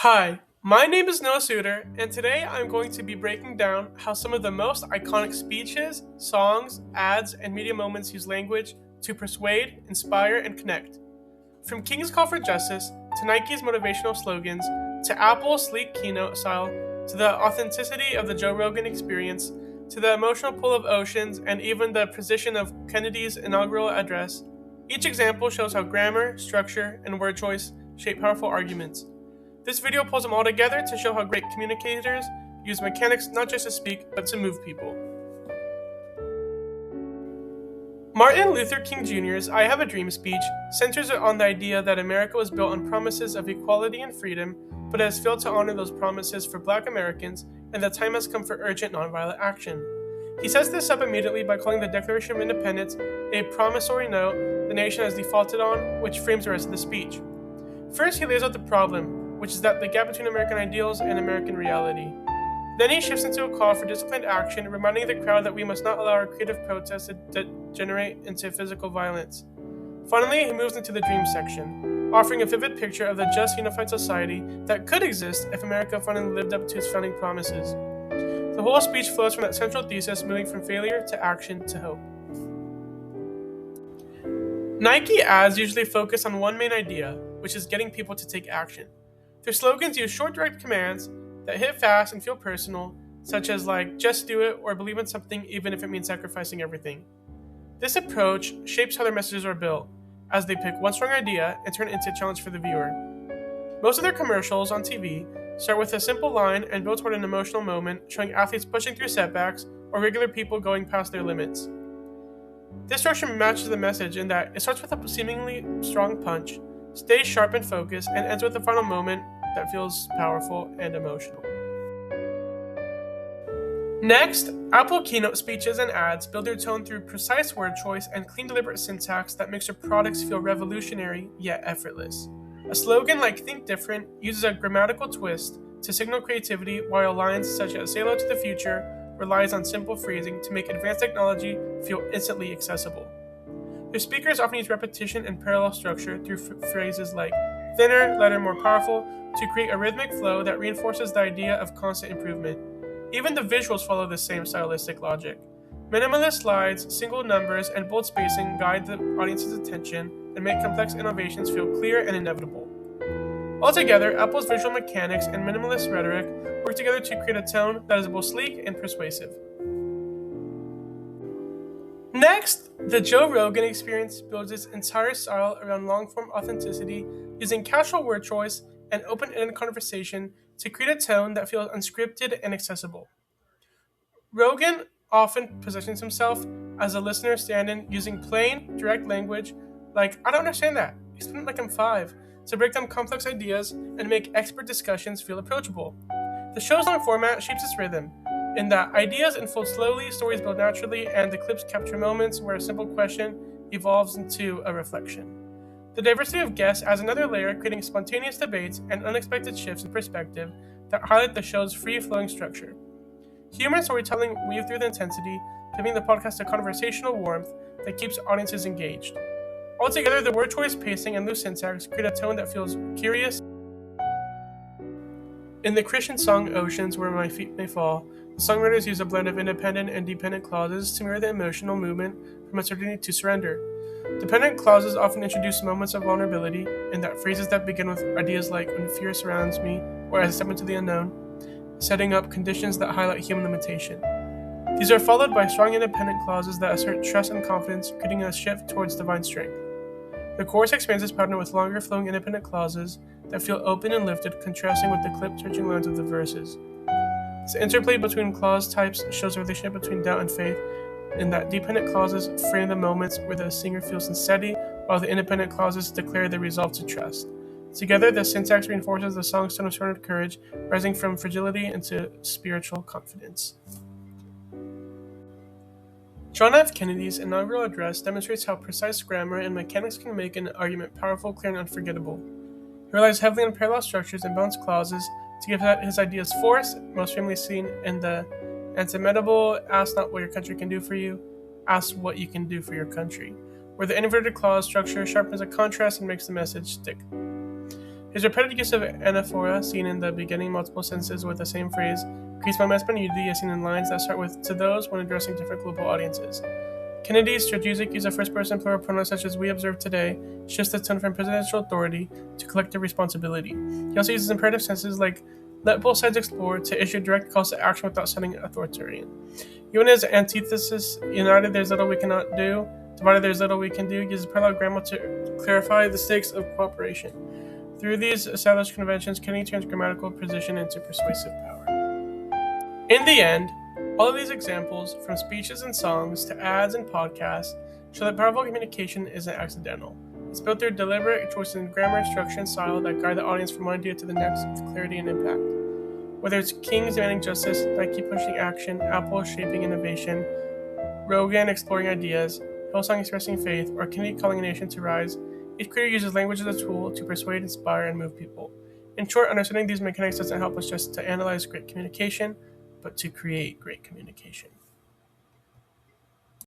Hi, my name is Noah Suter, and today I'm going to be breaking down how some of the most iconic speeches, songs, ads, and media moments use language to persuade, inspire, and connect. From King's Call for Justice, to Nike's motivational slogans, to Apple's sleek keynote style, to the authenticity of the Joe Rogan experience, to the emotional pull of oceans, and even the precision of Kennedy's inaugural address, each example shows how grammar, structure, and word choice shape powerful arguments. This video pulls them all together to show how great communicators use mechanics not just to speak, but to move people. Martin Luther King Jr.'s I Have a Dream speech centers on the idea that America was built on promises of equality and freedom, but has failed to honor those promises for Black Americans, and the time has come for urgent nonviolent action. He sets this up immediately by calling the Declaration of Independence a promissory note the nation has defaulted on, which frames the rest of the speech. First, he lays out the problem, which is that the gap between American ideals and American reality. Then he shifts into a call for disciplined action, reminding the crowd that we must not allow our creative protests to degenerate into physical violence. Finally, he moves into the dream section, offering a vivid picture of the just, unified society that could exist if America finally lived up to its founding promises. The whole speech flows from that central thesis, moving from failure to action to hope. Nike ads usually focus on one main idea, which is getting people to take action. Their slogans use short, direct commands that hit fast and feel personal, such as just do it or believe in something even if it means sacrificing everything. This approach shapes how their messages are built, as they pick one strong idea and turn it into a challenge for the viewer. Most of their commercials on TV start with a simple line and build toward an emotional moment, showing athletes pushing through setbacks or regular people going past their limits. This structure matches the message in that it starts with a seemingly strong punch, stays sharp and focused, and ends with a final moment that feels powerful and emotional. Next, Apple keynote speeches and ads build their tone through precise word choice and clean, deliberate syntax that makes their products feel revolutionary yet effortless. A slogan like Think Different uses a grammatical twist to signal creativity, while lines such as Say Hello to the Future relies on simple phrasing to make advanced technology feel instantly accessible. Their speakers often use repetition and parallel structure through phrases like thinner, lighter, more powerful to create a rhythmic flow that reinforces the idea of constant improvement. Even the visuals follow the same stylistic logic. Minimalist slides, single numbers, and bold spacing guide the audience's attention and make complex innovations feel clear and inevitable. Altogether, Apple's visual mechanics and minimalist rhetoric work together to create a tone that is both sleek and persuasive. Next, the Joe Rogan experience builds its entire style around long-form authenticity, using casual word choice and open-ended conversation to create a tone that feels unscripted and accessible. Rogan often positions himself as a listener stand-in, using plain, direct language like, I don't understand that, explain it like I'm 5, to break down complex ideas and make expert discussions feel approachable. The show's long format shapes its rhythm, in that ideas unfold slowly, stories build naturally, and the clips capture moments where a simple question evolves into a reflection. The diversity of guests adds another layer, creating spontaneous debates and unexpected shifts in perspective that highlight the show's free-flowing structure. Humor and storytelling weave through the intensity, giving the podcast a conversational warmth that keeps audiences engaged. Altogether, the word choice, pacing, and loose syntax create a tone that feels curious. In the Christian song Oceans, Where My Feet May Fall, the songwriters use a blend of independent and dependent clauses to mirror the emotional movement from uncertainty to surrender. Dependent clauses often introduce moments of vulnerability, in that phrases that begin with ideas like when fear surrounds me or as I step into the unknown, setting up conditions that highlight human limitation. These are followed by strong independent clauses that assert trust and confidence, creating a shift towards divine strength. The chorus expands this pattern with longer flowing independent clauses that feel open and lifted, contrasting with the clip-touching lines of the verses. This interplay between clause types shows a relationship between doubt and faith, in that dependent clauses frame the moments where the singer feels unsteady, while the independent clauses declare the resolve to trust. Together, the syntax reinforces the song's tone of surrendered courage, rising from fragility into spiritual confidence. John F. Kennedy's inaugural address demonstrates how precise grammar and mechanics can make an argument powerful, clear, and unforgettable. He relies heavily on parallel structures and balanced clauses to give his ideas force, most famously seen in the antimetable, ask not what your country can do for you, ask what you can do for your country, where the inverted clause structure sharpens a contrast and makes the message stick. His repetitive use of anaphora, seen in the beginning multiple sentences with the same phrase, creates momentum and unity as seen in lines that start with "to those" when addressing different global audiences. Kennedy's strategic use of first-person plural pronouns such as "we observe today" shifts the tone from presidential authority to collective responsibility. He also uses imperative sentences like "let both sides explore" to issue direct calls to action without sounding authoritarian. Even his antithesis, "united there's little we cannot do, divided there's little we can do," uses parallel grammar to clarify the stakes of cooperation. Through these established conventions, Kennedy turns grammatical precision into persuasive power. In the end, all of these examples, from speeches and songs to ads and podcasts, show that powerful communication isn't accidental. It's built through deliberate choices in grammar, structure, and style that guide the audience from one idea to the next with clarity and impact. Whether it's King's demanding justice, Nike pushing action, Apple shaping innovation, Rogan exploring ideas, Hillsong expressing faith, or Kennedy calling a nation to rise, each creator uses language as a tool to persuade, inspire, and move people. In short, understanding these mechanics doesn't help us just to analyze great communication, but to create great communication.